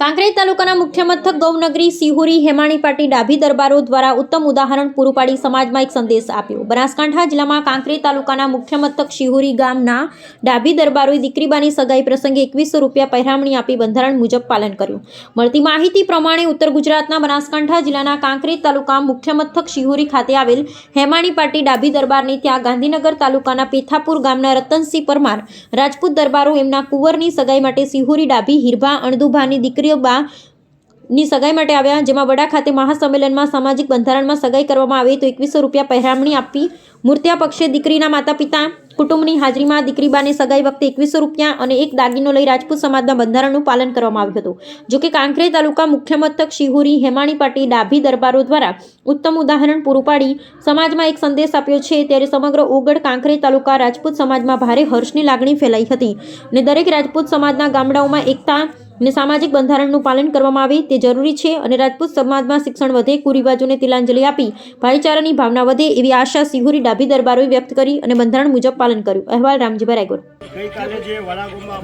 કાંકરેજ તાલુકાના મુખ્ય મથક ગૌનગરી સિહોરી હેમાણી પાટી ડાભી દરબારો દ્વારા ઉત્તમ ઉદાહરણ પૂરું પાડી સમાજમાં એક સંદેશ આપ્યો। બનાસકાંઠા જિલ્લામાં કાંકરેજ તાલુકાના મુખ્ય મથક સિહોરી ગામના ડાભી દરબારોએ દીકરીબાની સગાઈ પ્રસંગે 2100 રૂપિયા પહેરામણી આપી બંધારણ મુજબ પાલન કર્યું। મળતી માહિતી પ્રમાણે ઉત્તર ગુજરાતના બનાસકાંઠા જિલ્લાના કાંકરેજ તાલુકા મુખ્ય મથક સિહોરી ખાતે આવેલ હેમાણી પાટી ડાભી દરબારની ત્યાં ગાંધીનગર તાલુકાના પેથાપુર ગામના રતનસિંહ પરમાર રાજપૂત દરબારો એમના કુંવરની સગાઈ માટે સિહોરી ડાભી હિરભા અણદુભાની દીકરી ની સગાઈ માટે આવ્યા, જેમાં વડા ખાતે મહાસંમેલનમાં સામાજિક બંધારણમાં સગાઈ કરવામાં આવે તો 2100 રૂપિયા પહેરામણી આપી મૂર્ત્યા પક્ષે દીકરીના માતા પિતા કુટુંબની હાજરીમાં દીકરીબાની સગાઈ વખતે 2100 રૂપિયા અને એક દાગીનો લઈ રાજપૂત સમાજના બંધારણનું પાલન કરવામાં આવ્યું હતું। જો કે કાંકરેજ તાલુકા મુખ્ય મથક સિહોરી હેમાણી પાટી ડાભી દરબારો દ્વારા ઉત્તમ ઉદાહરણ પૂરું પાડી સમાજમાં એક સંદેશ આપ્યો છે, ત્યારે સમગ્ર ઓગળ કાંકરેજ તાલુકા રાજપૂત સમાજમાં ભારે હર્ષની લાગણી ફેલાઈ હતી અને દરેક રાજપૂત સમાજના ગામડાઓમાં એકતા ને સામાજિક બંધારણનું પાલન કરવામાં આવે તે જરૂરી છે અને રાજપૂત સમાજમાં શિક્ષણ વધે, કુરિવાજોને તિલાંજલિ આપી ભાઈચારાની ભાવના વધે એવી આશા સિહોરી ડાભી દરબારોએ વ્યક્ત કરી અને બંધારણ મુજબ પાલન કર્યું। અહેવાલ રામજીભાઈ રાયગોર। ગઈકાલે જે વડાગામમાં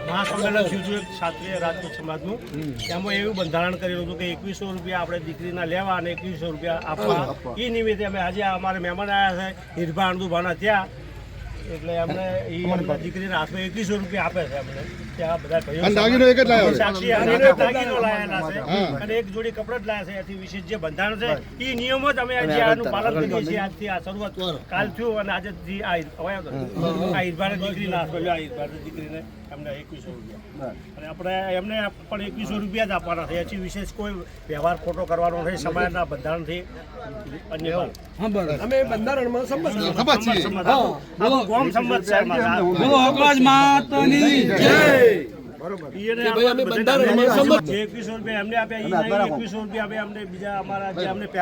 મહાસંમેલન થયું હતું ક્ષત્રિય રાજપૂત સમાજનું, એમાં એવું બંધારણ કરેલું હતું કે 2100 રૂપિયા આપણે દીકરીના લેવા અને 2100 રૂપિયા આપવા। એ નિમિત્તે અમે આજે અમારે મહેમાન આવ્યા છે હિરભા અણદુભાના ત્યાં, એટલે અમને એ દીકરીના હાથમાં 2100 રૂપિયા આપે છે અમને ત્યાં બધા ભાઈઓ સાક્ષી દાગીનો લાયેલા છે અને એક જોડી કપડા જ લાયા છે। એથી વિશેષ જે બંધારણ છે એ નિયમો જ અમે આજે આનું પાલન કરીએ છીએ। આજથી આ શરૂઆત કાલ થયું અને આજે આ હિરભાની દીકરીના હાથમાં આ હિરભાની દીકરીને અમને 2100 રૂપિયા અને આપણે એમને પણ 2100 રૂપિયા જ આપવાના છે। એથી વિશેષ કોઈ વ્યવહાર ખોટો કરવાનો નથી સમાજના બંધારણથી અન્ય અમે બંધારણમાં રૂપિયા એમને આપ્યા, 2100 રૂપિયા અમને બીજા અમારા જે અમને